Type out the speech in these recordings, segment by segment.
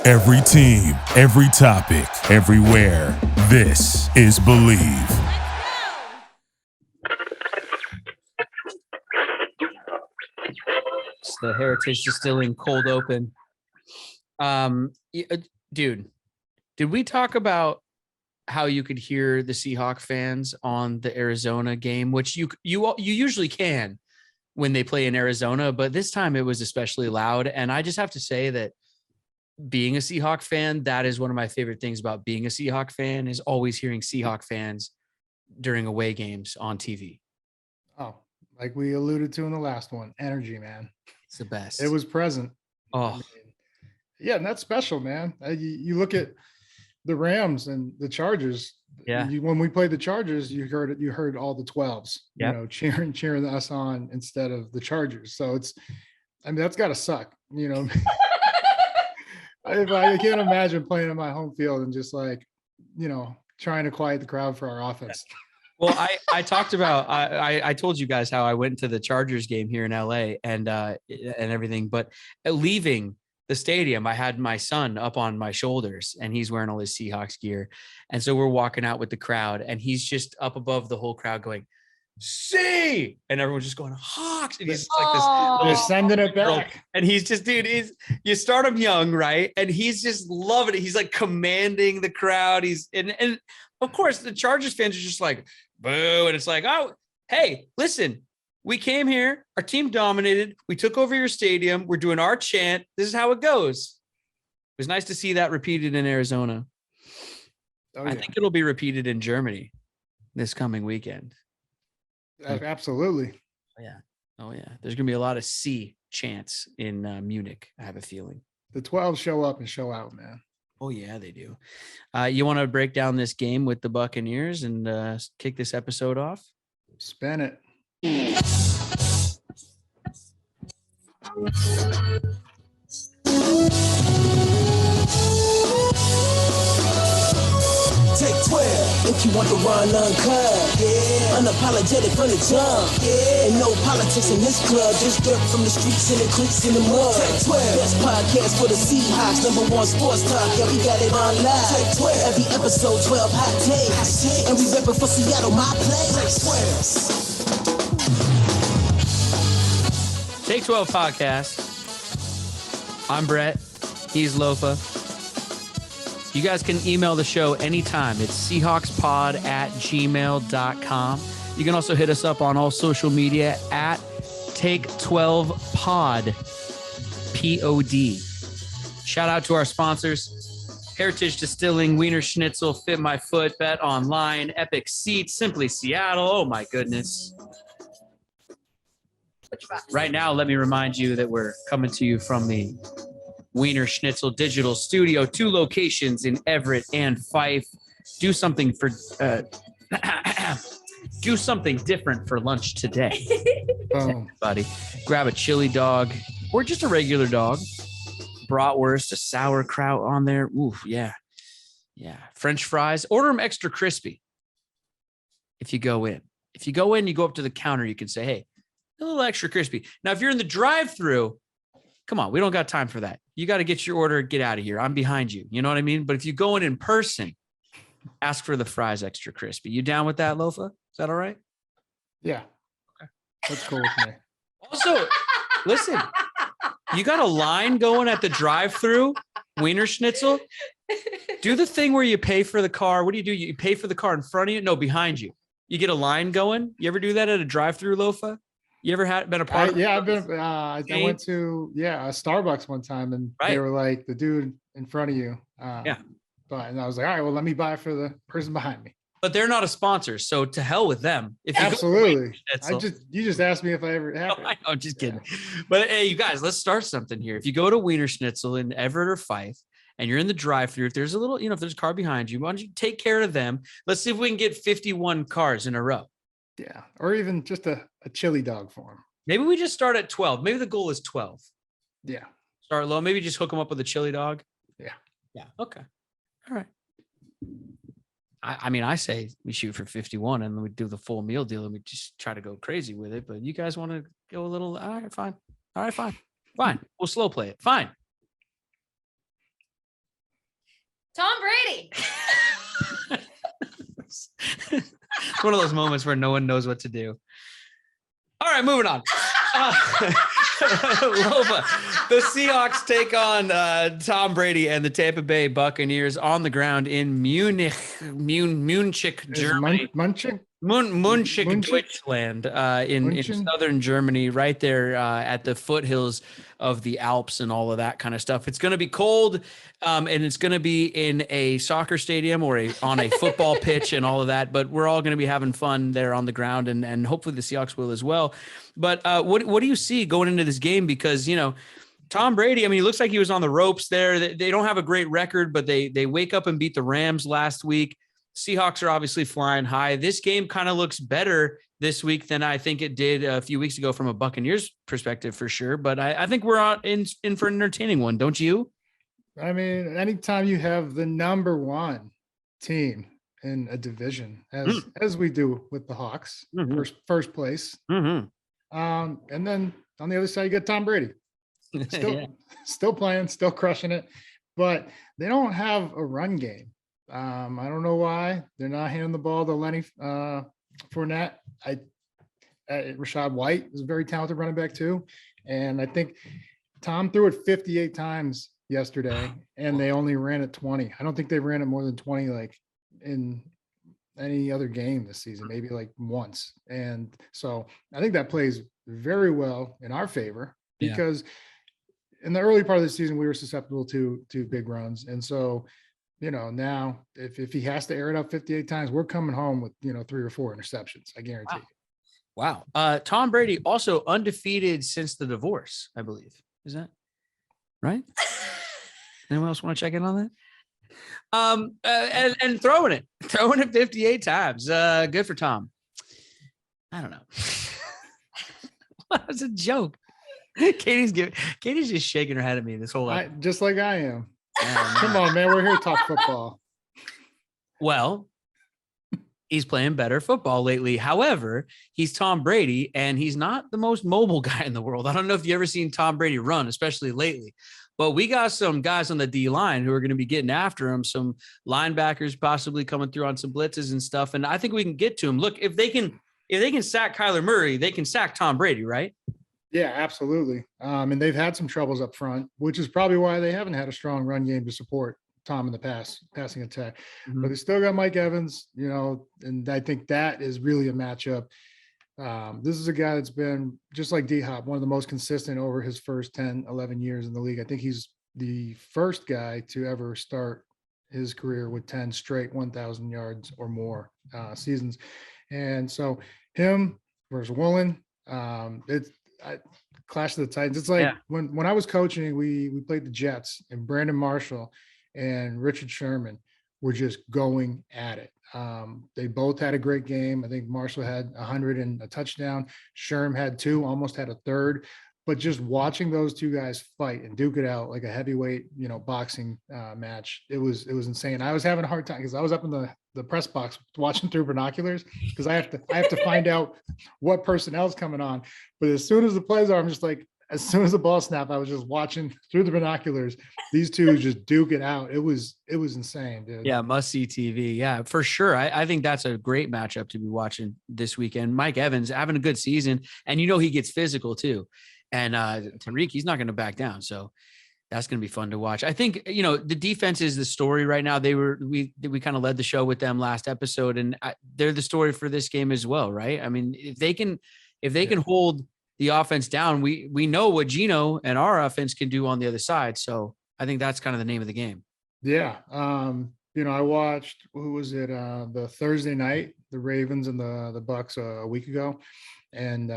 Every team, every topic, everywhere. This is Believe. It's the Heritage Distilling Cold Open. Dude, did we talk about how you could hear the Seahawks fans on the Arizona game, which you usually can when they play in Arizona, but this time it was especially loud. And I just have to say that being a Seahawks fan, that is one of my favorite things about being a Seahawks fan, is always hearing Seahawks fans during away games on TV. Oh, like we alluded to in the last one, energy, man. It's the best. It was present. Oh, I mean, yeah, and that's special, man. You look at the Rams and the Chargers. Yeah. When we played the Chargers, you heard all the 12s, yep. cheering us on instead of the Chargers. So that's got to suck, I can't imagine playing in my home field and just trying to quiet the crowd for our offense. Well, I talked about, I told you guys how I went to the Chargers game here in LA and everything, but leaving the stadium, I had my son up on my shoulders and he's wearing all his Seahawks gear. And so we're walking out with the crowd and he's just up above the whole crowd going, "See!" And everyone's just going, "Hawks!" And he's like this. They're sending it back. And he's just, dude, you start him young, right? And he's just loving it. He's like commanding the crowd. And of course the Chargers fans are just like, boo. And it's like, oh, hey, listen, we came here, our team dominated, we took over your stadium, we're doing our chant. This is how it goes. It was nice to see that repeated in Arizona. Oh, yeah. I think it'll be repeated in Germany this coming weekend. Absolutely. Oh yeah. There's gonna be a lot of C chants in Munich. I have a feeling the 12 show up and show out, man. Oh yeah, they do. You want to break down this game with the Buccaneers and kick this episode off? Spin it. Take 12 if you want the run uncut. Yeah. Unapologetic from the jump. Yeah. And no politics in this club. Just dirt from the streets and the creeks in the mud. Take 12. Best podcast for the Seahawks. #1 sports talk. Yeah, we got it on live. Take 12. Every episode 12 hot takes. And we reppin' for Seattle, my place. Take 12. Take 12 podcast. I'm Brett. He's Lofa. You guys can email the show anytime. It's seahawkspod@gmail.com. You can also hit us up on all social media at Take12Pod, POD. Shout out to our sponsors, Heritage Distilling, Wiener Schnitzel, Fit My Foot, Bet Online, Epic Seats, Simply Seattle. Oh my goodness. Right now, let me remind you that we're coming to you from the Wiener Schnitzel Digital Studio, 2 locations in Everett and Fife. Do something different for lunch today. Buddy, grab a chili dog or just a regular dog. Bratwurst, a sauerkraut on there. Oof, yeah. French fries. Order them extra crispy. If you go in, you go up to the counter, you can say, "Hey, a little extra crispy." Now, if you're in the drive-thru, come on, we don't got time for that. You got to get your order, get out of here. I'm behind you. You know what I mean? But if you go in person, ask for the fries extra crispy. You down with that, Lofa? Is that all right? Yeah. Okay. That's cool with me. Also, listen, you got a line going at the drive-thru, Wiener Schnitzel. Do the thing where you pay for the car. What do? You pay for the car in front of you? No, behind you. You get a line going. You ever do that at a drive-thru, Lofa? You ever been a part of? Yeah, I've been. I went to a Starbucks one time, and they were like, the dude in front of you. And I was like, all right, well, let me buy for the person behind me. But they're not a sponsor, so to hell with them. If you absolutely, you just asked me if I ever have. No, I'm just kidding. But hey, you guys, let's start something here. If you go to Wiener Schnitzel in Everett or Fife, and you're in the drive-thru, if there's a little, if there's a car behind you, why don't you take care of them? Let's see if we can get 51 cars in a row. Yeah, or even just a chili dog for him. Maybe we just start at 12. Maybe the goal is 12. Yeah. Start low. Maybe just hook them up with a chili dog. Yeah. Okay. All right. I say we shoot for 51 and we do the full meal deal and we just try to go crazy with it. But you guys want to go a little, all right, fine. We'll slow play it. Fine. Tom Brady. It's one of those moments where no one knows what to do. All right, moving on. Lofa, the Seahawks take on Tom Brady and the Tampa Bay Buccaneers on the ground in Munich, Germany. Munich, Deutschland, in southern Germany, right there at the foothills of the Alps and all of that kind of stuff. It's going to be cold, and it's going to be in a soccer stadium or on a football pitch and all of that. But we're all going to be having fun there on the ground, and hopefully the Seahawks will as well. But what do you see going into this game? Because, Tom Brady, I mean, he looks like he was on the ropes there. They don't have a great record, but they wake up and beat the Rams last week. Seahawks are obviously flying high. This game kind of looks better this week than I think it did a few weeks ago from a Buccaneers perspective for sure. But I think we're in for an entertaining one, don't you? I mean, anytime you have the number one team in a division, as we do with the Hawks, first place, and then on the other side you got Tom Brady, still playing, still crushing it, but they don't have a run game. I don't know why they're not handing the ball to Lenny Fournette. Rashad White is a very talented running back too, and I think Tom threw it 58 times yesterday, and they only ran it 20. I don't think they ran it more than 20 like in any other game this season, maybe like once. And so I think that plays very well in our favor because in the early part of the season we were susceptible to big runs, and so. Now if he has to air it up 58 times, we're coming home with, 3 or 4 interceptions. I guarantee you. Wow. Tom Brady also undefeated since the divorce, I believe. Is that right? Anyone else want to check in on that? And throwing it 58 times. Good for Tom. I don't know. That was a joke. Katie's just shaking her head at me this whole time. Just like I am. Come on, man. We're here to talk football. Well, he's playing better football lately. However, he's Tom Brady, and he's not the most mobile guy in the world. I don't know if you've ever seen Tom Brady run, especially lately. But we got some guys on the D-line who are going to be getting after him, some linebackers possibly coming through on some blitzes and stuff. And I think we can get to him. Look, if they can sack Kyler Murray, they can sack Tom Brady, right? Yeah, absolutely. And they've had some troubles up front, which is probably why they haven't had a strong run game to support Tom in the passing attack. But they still got Mike Evans, and I think that is really a matchup. This is a guy that's been, just like D-Hop, one of the most consistent over his first 10, 11 years in the league. I think he's the first guy to ever start his career with 10 straight 1,000 yards or more seasons. And so him versus Woolen, Clash of the Titans. It's like when I was coaching, we played the Jets, and Brandon Marshall and Richard Sherman were just going at it. They both had a great game. I think Marshall had 100 and a touchdown. Sherm had 2, almost had a third. But just watching those two guys fight and duke it out like a heavyweight, boxing match, it was insane. I was having a hard time because I was up in the press box watching through binoculars because I have to find out what personnel's coming on. But as soon as the plays are, I'm just like, as soon as the ball snapped, I was just watching through the binoculars. These two just duke it out. It was insane, dude. Yeah, must see TV. Yeah, for sure. I think that's a great matchup to be watching this weekend. Mike Evans having a good season, and he gets physical too. And Tariq, he's not going to back down. So that's going to be fun to watch. I think, the defense is the story right now. We kind of led the show with them last episode, and they're the story for this game as well, right? I mean, if they can hold the offense down, we know what Geno and our offense can do on the other side. So I think that's kind of the name of the game. Yeah. I watched, who was it? The Thursday night, the Ravens and the Bucs a week ago. And,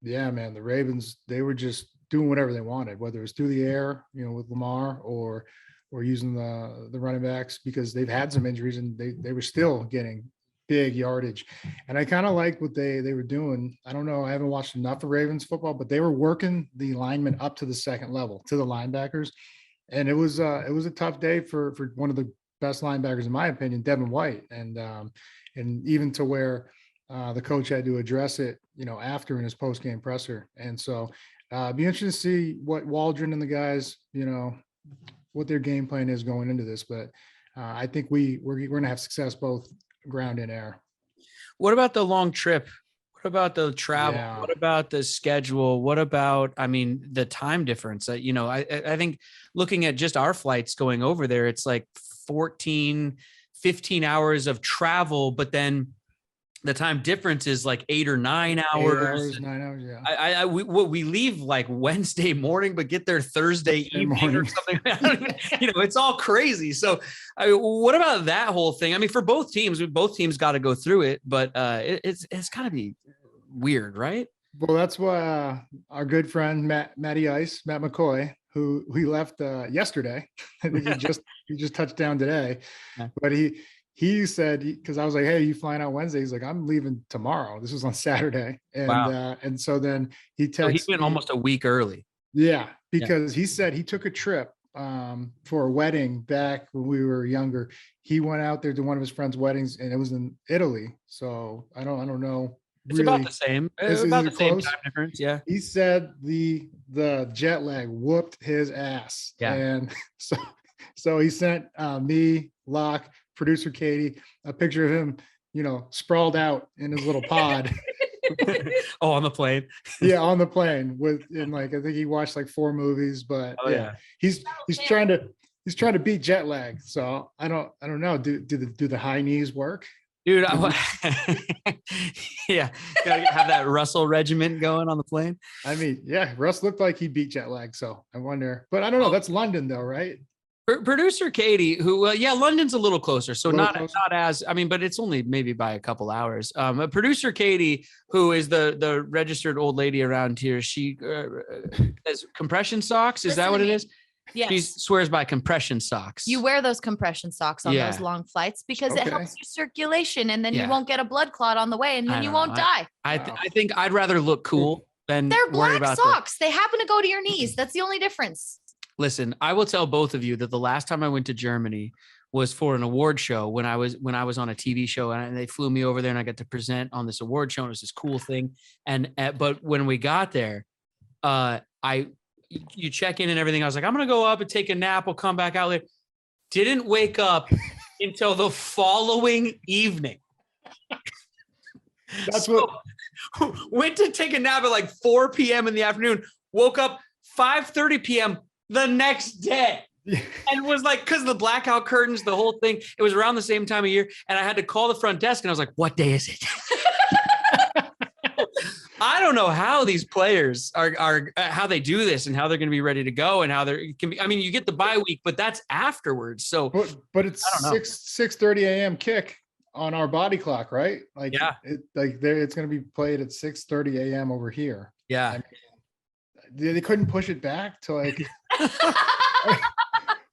yeah, man, the Ravens, they were just doing whatever they wanted, whether it was through the air, with Lamar or using the running backs, because they've had some injuries and they were still getting big yardage. And I kind of like what they were doing. I don't know. I haven't watched enough of Ravens football, but they were working the linemen up to the second level, to the linebackers. And it was a tough day for one of the best linebackers, in my opinion, Devin White. And even to where the coach had to address it, after in his post-game presser. And so be interested to see what Waldron and the guys, what their game plan is going into this. But I think we're going to have success both ground and air. What about the long trip? What about the travel? Yeah. What about the schedule? What about, I mean, the time difference? I think looking at just our flights going over there, it's like 14, 15 hours of travel, but then the time difference is like 8 or 9 hours. 9 hours, yeah. We leave like Wednesday morning, but get there Thursday evening or something. It's all crazy. So, what about that whole thing? I mean, for both teams got to go through it, but it's got to be weird, right? Well, that's why our good friend Matt McCoy, who he left yesterday. I think he just touched down today, but he said, because I was like, hey, you flying out Wednesday? He's like, I'm leaving tomorrow. This was on Saturday. And wow. And so then he texted. So he went almost a week early. Yeah, because he said he took a trip for a wedding back when we were younger. He went out there to one of his friends' weddings, and it was in Italy. So I don't know. It's really, about the same. It's about the same time difference. Yeah. He said the jet lag whooped his ass. Yeah. And so he sent me, Locke, producer Katie, a picture of him, sprawled out in his little pod. Oh, on the plane. Yeah, on the plane I think he watched like 4 movies, but he's trying to beat jet lag. So I don't know. Do the high knees work? Dude, yeah, gotta have that Russell regiment going on the plane. I mean, yeah, Russ looked like he beat jet lag, so I wonder. But I don't know. That's London, though, right? Producer Katie, who, London's a little closer, so not as, I mean, but it's only maybe by a couple hours. Producer Katie, who is the registered old lady around here, she has compression socks. Is that what it is? Yes. She swears by compression socks. You wear those compression socks on those long flights because it helps your circulation, and then you won't get a blood clot on the way, and then you won't die. I think I'd rather look cool than they're worry black about socks. They happen to go to your knees. That's the only difference. Listen, I will tell both of you that the last time I went to Germany was for an award show when I was on a TV show, and they flew me over there and I got to present on this award show. And it was this cool thing. But when we got there, you check in and everything. I was like, I'm going to go up and take a nap. We'll come back out later. Didn't wake up until the following evening. Went to take a nap at like 4 p.m. in the afternoon, woke up 5:30 p.m. the next day. And was like, because of the blackout curtains, the whole thing, it was around the same time of year. And I had to call the front desk and I was like, what day is it? I don't know how these players are how they do this and how they're going to be ready to go and how they can be. I mean, you get the bye week, but that's afterwards. So, but it's 6:30 a.m. kick on our body clock, right? Like, it's going to be played at 6:30 a.m. over here. Yeah. I mean, they couldn't push it back to like,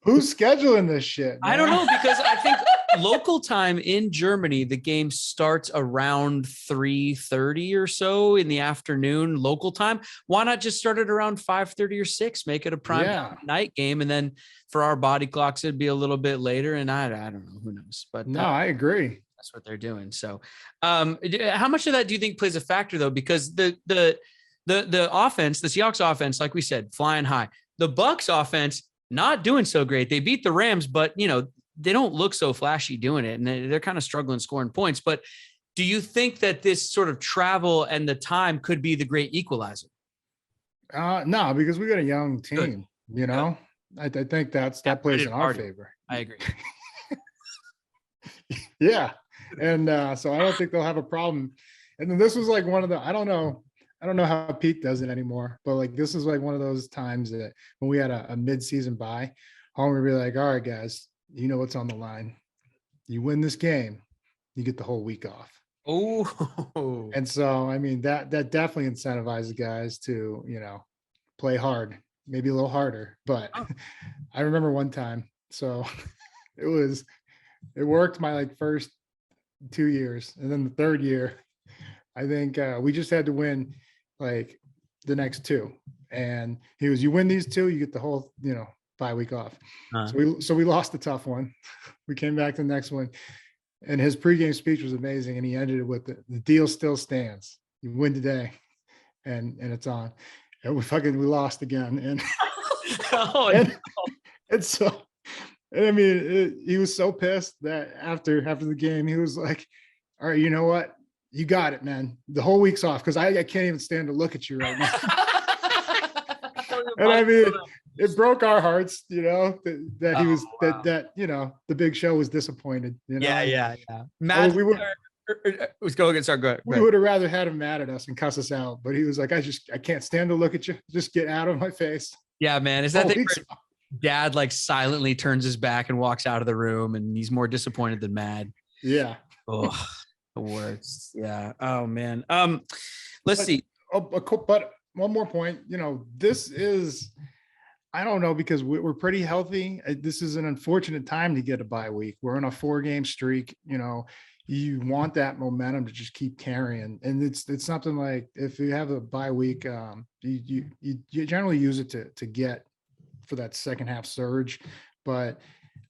who's scheduling this shit, man? I don't know, because I think local time in Germany, the game starts around 3:30 or so in the afternoon local time. Why not just start it around 5:30 or 6, make it a prime night game. And then for our body clocks, it'd be a little bit later. And I don't know, who knows, but no, I agree. That's what they're doing. So how much of that do you think plays a factor though? Because the offense, the Seahawks offense, like we said, flying high. The Bucs offense, not doing so great. They beat the Rams, but they don't look so flashy doing it, and they're kind of struggling scoring points. But do you think that this sort of travel and the time could be the great equalizer? No, because we got a young team. I think that plays in our favor. I agree. Yeah, and so I don't think they'll have a problem. And then this was like one of the I don't know how Pete does it anymore, but like this is like one of those times that when we had a mid-season bye, I'm gonna be like, all right, guys, you know what's on the line. You win this game, you get the whole week off. Oh, and so I mean that definitely incentivizes guys to play hard, maybe a little harder. But I remember one time, so it worked my like first 2 years, and then the third year, I think we just had to win like the next 2, and he was, you win these 2, you get the whole bye week off. So we lost the tough one. We came back to the next one, and his pregame speech was amazing, and he ended it with the deal still stands. You win today, and it's on. And we lost again, and And I mean, he was so pissed that after the game, he was like, all right, you know what? You got it, man. The whole week's off because I can't even stand to look at you right now. And I mean, it broke our hearts, that he was that the Big Show was disappointed. Yeah. Matt, we would go against our go. We would have rather had him mad at us and cuss us out, but he was like, I can't stand to look at you. Just get out of my face. Yeah, man. Is that thing where dad like silently turns his back and walks out of the room, and he's more disappointed than mad? Yeah. Oh, the worst. Yeah. Oh man. Let's see. But one more point. This is, I don't know, because we're pretty healthy. This is an unfortunate time to get a bye week. We're on a 4-game streak. You want that momentum to just keep carrying, and it's something like if you have a bye week, you generally use it to get for that second half surge, but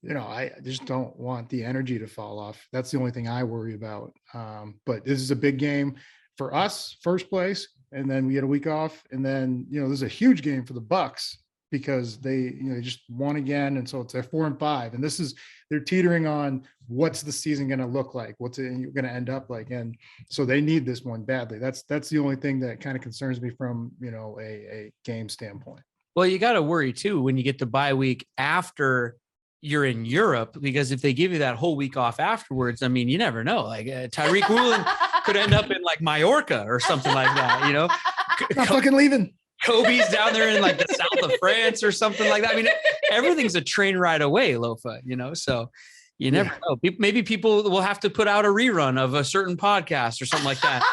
I just don't want the energy to fall off. That's the only thing I worry about. But this is a big game for us, first place, and then we get a week off, and then this is a huge game for the Bucs because they just won again, and so it's 4-5, and they're teetering on what's the season going to look like, what's it going to end up like, and so they need this one badly. That's the only thing that kind of concerns me from a game standpoint. Well, you got to worry too when you get the bye week after you're in Europe, because if they give you that whole week off afterwards, I mean, you never know. Like Tyreek Woolen could end up in like Mallorca or something like that. Not fucking leaving. Kobe's down there in like the south of France or something like that. I mean, everything's a train ride away, Lofa, so you never know. Maybe people will have to put out a rerun of a certain podcast or something like that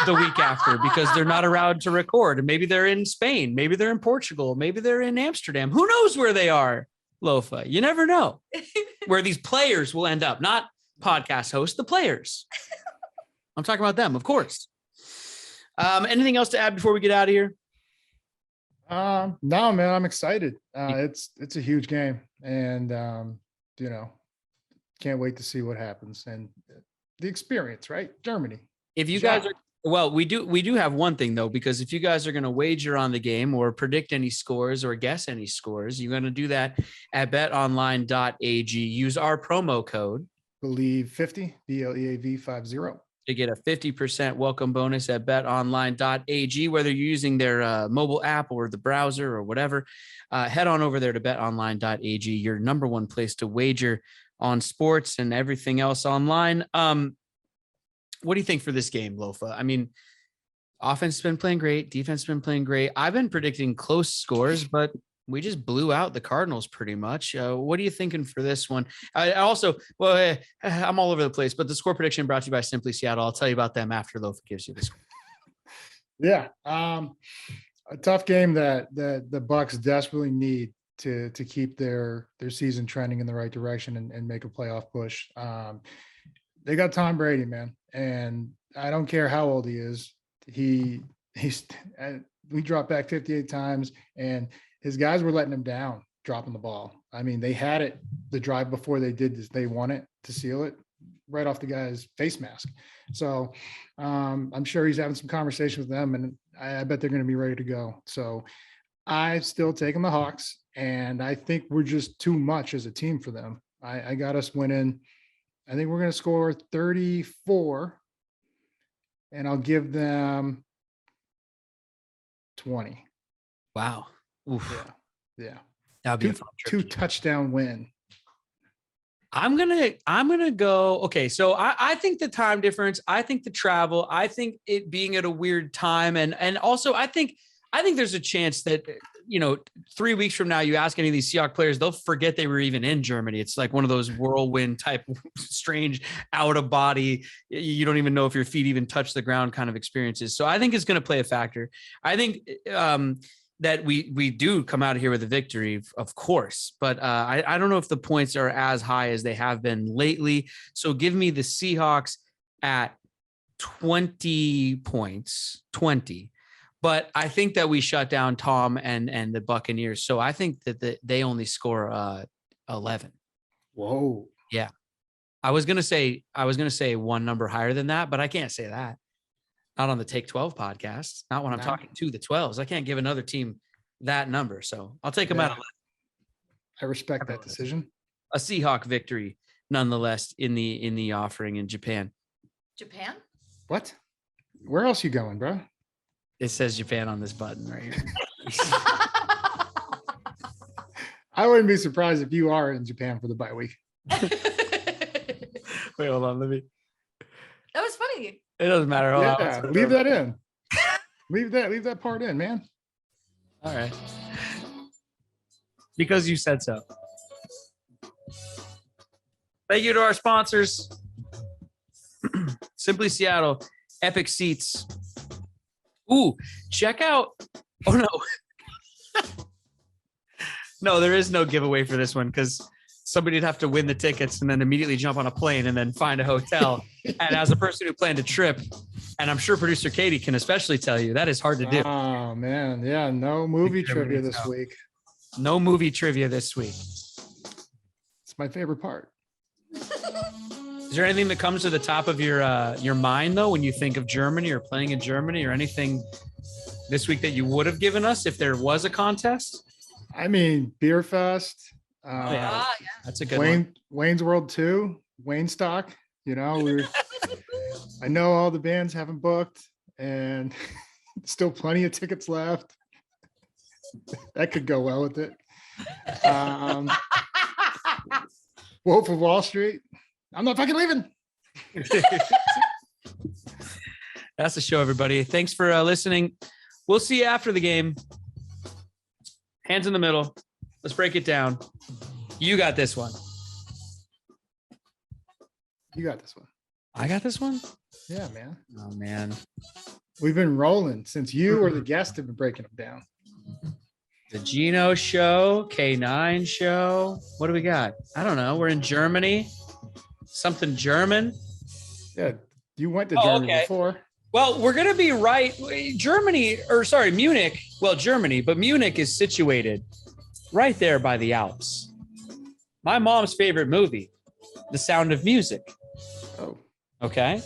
the week after because they're not allowed to record. And maybe they're in Spain. Maybe they're in Portugal. Maybe they're in Amsterdam. Who knows where they are, Lofa? You never know where these players will end up. Not podcast hosts, the players. I'm talking about them, of course. Anything else to add before we get out of here? No, man, I'm excited. It's a huge game, and can't wait to see what happens and the experience, right? Germany. If you guys are, we do have one thing though, because if you guys are going to wager on the game or predict any scores or guess any scores, you're going to do that at betonline.ag. Use our promo code BLEAV50, BLEAV50. To get a 50% welcome bonus at betonline.ag, whether you're using their mobile app or the browser or whatever. Head on over there to betonline.ag, your number one place to wager on sports and everything else online. What do you think for this game, Lofa? I mean, offense has been playing great. Defense has been playing great. I've been predicting close scores, but we just blew out the Cardinals pretty much. What are you thinking for this one? I'm all over the place, but the score prediction brought to you by Simply Seattle. I'll tell you about them after Lofa gives you this one. Yeah. A tough game that the Bucs desperately need to keep their season trending in the right direction and make a playoff push. They got Tom Brady, man. And I don't care how old he is. We dropped back 58 times and his guys were letting him down, dropping the ball. I mean, they had it the drive before they did this. They won it to seal it right off the guy's face mask. So I'm sure he's having some conversation with them, and I bet they're going to be ready to go. So I've still taken the Hawks, and I think we're just too much as a team for them. I got us winning. I think we're going to score 34, and I'll give them 20. Wow. Oof. Yeah. That'd be a fun trip. 2 touchdown win. I'm gonna go. Okay, so I think the time difference, I think the travel, I think it being at a weird time, and also I think there's a chance that 3 weeks from now, you ask any of these Seahawks players, they'll forget they were even in Germany. It's like one of those whirlwind type, strange out of body. You don't even know if your feet even touch the ground kind of experiences. So I think it's going to play a factor. I think that we do come out of here with a victory, of course, but I don't know if the points are as high as they have been lately. So give me the Seahawks at 20 points, 20. But I think that we shut down Tom and the Buccaneers. So I think that they only score 11. Whoa. Yeah. I was gonna say one number higher than that, but I can't say that. Not on the Take 12 podcast. Not when I'm talking to the 12s. I can't give another team that number. So I'll take them out. I respect that decision. a Seahawk victory nonetheless in the offering in Japan. Japan? What? Where else you going, bro? It says Japan on this button right here. I wouldn't be surprised if you are in Japan for the bye week. Wait, hold on. That was funny. It doesn't matter. Leave that in. Leave that part in, man. All right. Because you said so. Thank you to our sponsors. Simply Seattle, Epic Seats. Ooh, check out. Oh, no. No, there is no giveaway for this one because somebody'd have to win the tickets and then immediately jump on a plane and then find a hotel. And as a person who planned a trip, and I'm sure producer Katie can especially tell you, that is hard to do. Oh, man. Yeah, no movie trivia this week. No movie trivia this week. It's my favorite part. Is there anything that comes to the top of your mind, though, when you think of Germany or playing in Germany or anything this week that you would have given us if there was a contest? I mean, Beer Fest. Yeah. That's a good one. Wayne's World 2, Wayne Stock. You know, I know all the bands haven't booked and still plenty of tickets left. That could go well with it. Wolf of Wall Street. I'm not fucking leaving. That's the show, everybody. Thanks for listening. We'll see you after the game. Hands in the middle. Let's break it down. You got this one. You got this one. I got this one? Yeah, man. Oh, man. We've been rolling since you or the guest have been breaking them down. The Gino show, K9 show. What do we got? I don't know. We're in Germany. Something German. Yeah, you went to Germany before. Well, we're going to be right. Munich. Well, Germany, but Munich is situated right there by the Alps. My mom's favorite movie, The Sound of Music. Oh. Okay.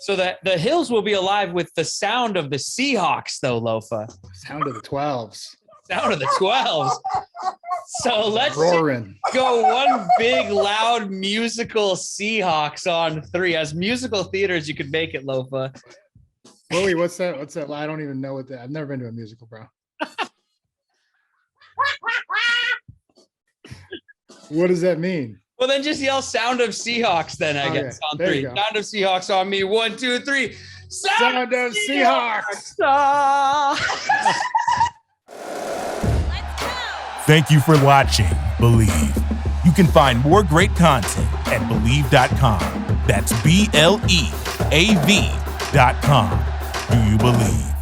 So that the hills will be alive with the sound of the Seahawks, though, Lofa. Sound of the 12s. Sound of the 12s. So let's roaring. Go one big, loud, musical Seahawks on 3. As musical theater as you could make it, Lofa. Wait, what's that? I don't even know what that. I've never been to a musical, bro. What does that mean? Well, then just yell "Sound of Seahawks." Then I guess on 3. Sound of Seahawks on me. 1, 2, 3. Sound of Seahawks. Thank you for watching Believe. You can find more great content at Believe.com. That's BLEAV.com. Do you believe?